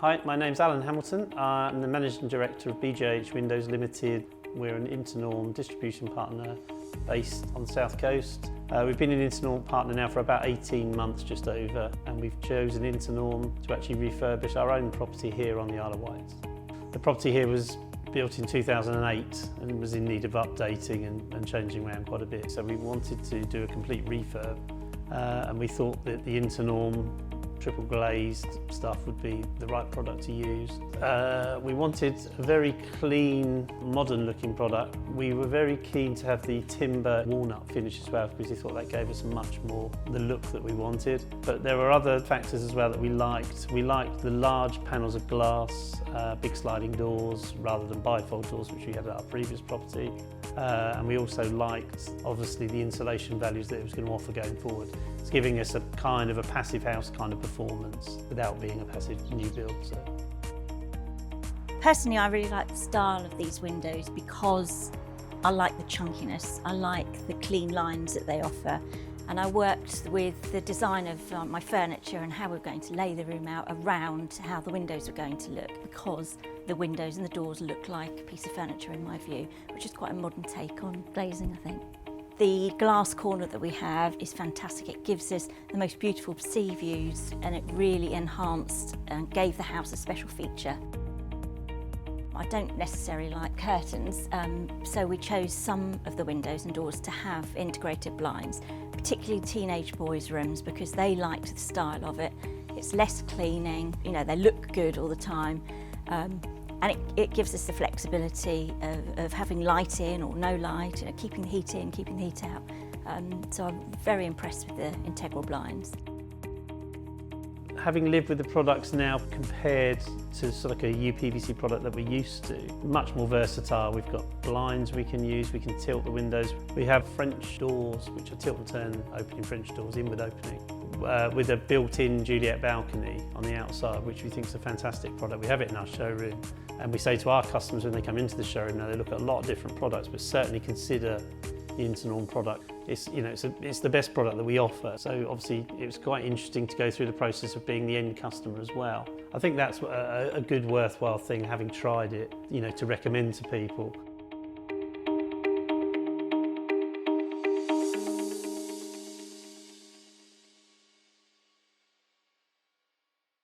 Hi, my name's Alan Hamilton. I'm the Managing Director of BJH Windows Limited. We're an Internorm distribution partner based on the South Coast. We've been an Internorm partner now for about 18 months, just over, and we've chosen Internorm to actually refurbish our own property here on the Isle of Wight. The property here was built in 2008 and was in need of updating and changing around quite a bit, so we wanted to do a complete refurb, and we thought that the Internorm triple glazed stuff would be the right product to use. We wanted a very clean, modern looking product. We were very keen to have the timber walnut finish as well, because we thought that gave us much more the look that we wanted. But there were other factors as well that we liked. We liked the large panels of glass, big sliding doors rather than bifold doors, which we had at our previous property. And we also liked, obviously, the insulation values that it was going to offer going forward. It's giving us a kind of a passive house kind of performance without being a passive new build. So. Personally, I really like the style of these windows because I like the chunkiness, I like the clean lines that they offer, and I worked with the design of my furniture and how we're going to lay the room out around how the windows are going to look, because the windows and the doors look like a piece of furniture in my view, which is quite a modern take on glazing, I think. The glass corner that we have is fantastic. It gives us the most beautiful sea views, and it really enhanced and gave the house a special feature. I don't necessarily like curtains, so we chose some of the windows and doors to have integrated blinds, particularly teenage boys' rooms, because they liked the style of it. It's less cleaning, you know, they look good all the time, and it gives us the flexibility of having light in or no light, you know, keeping the heat in, keeping the heat out. So I'm very impressed with the integral blinds. Having lived with the products now compared to sort of like a UPVC product that we're used to, much more versatile. We've got blinds we can use, we can tilt the windows. We have French doors, which are tilt and turn opening French doors, inward opening, with a built-in Juliet balcony on the outside, which we think is a fantastic product. We have it in our showroom, and we say to our customers when they come into the showroom now, they look at a lot of different products, but certainly consider the Internorm product. It's the best product that we offer, so obviously it was quite interesting to go through the process of being the end customer as well. I think that's a good worthwhile thing, having tried it, you know, to recommend to people.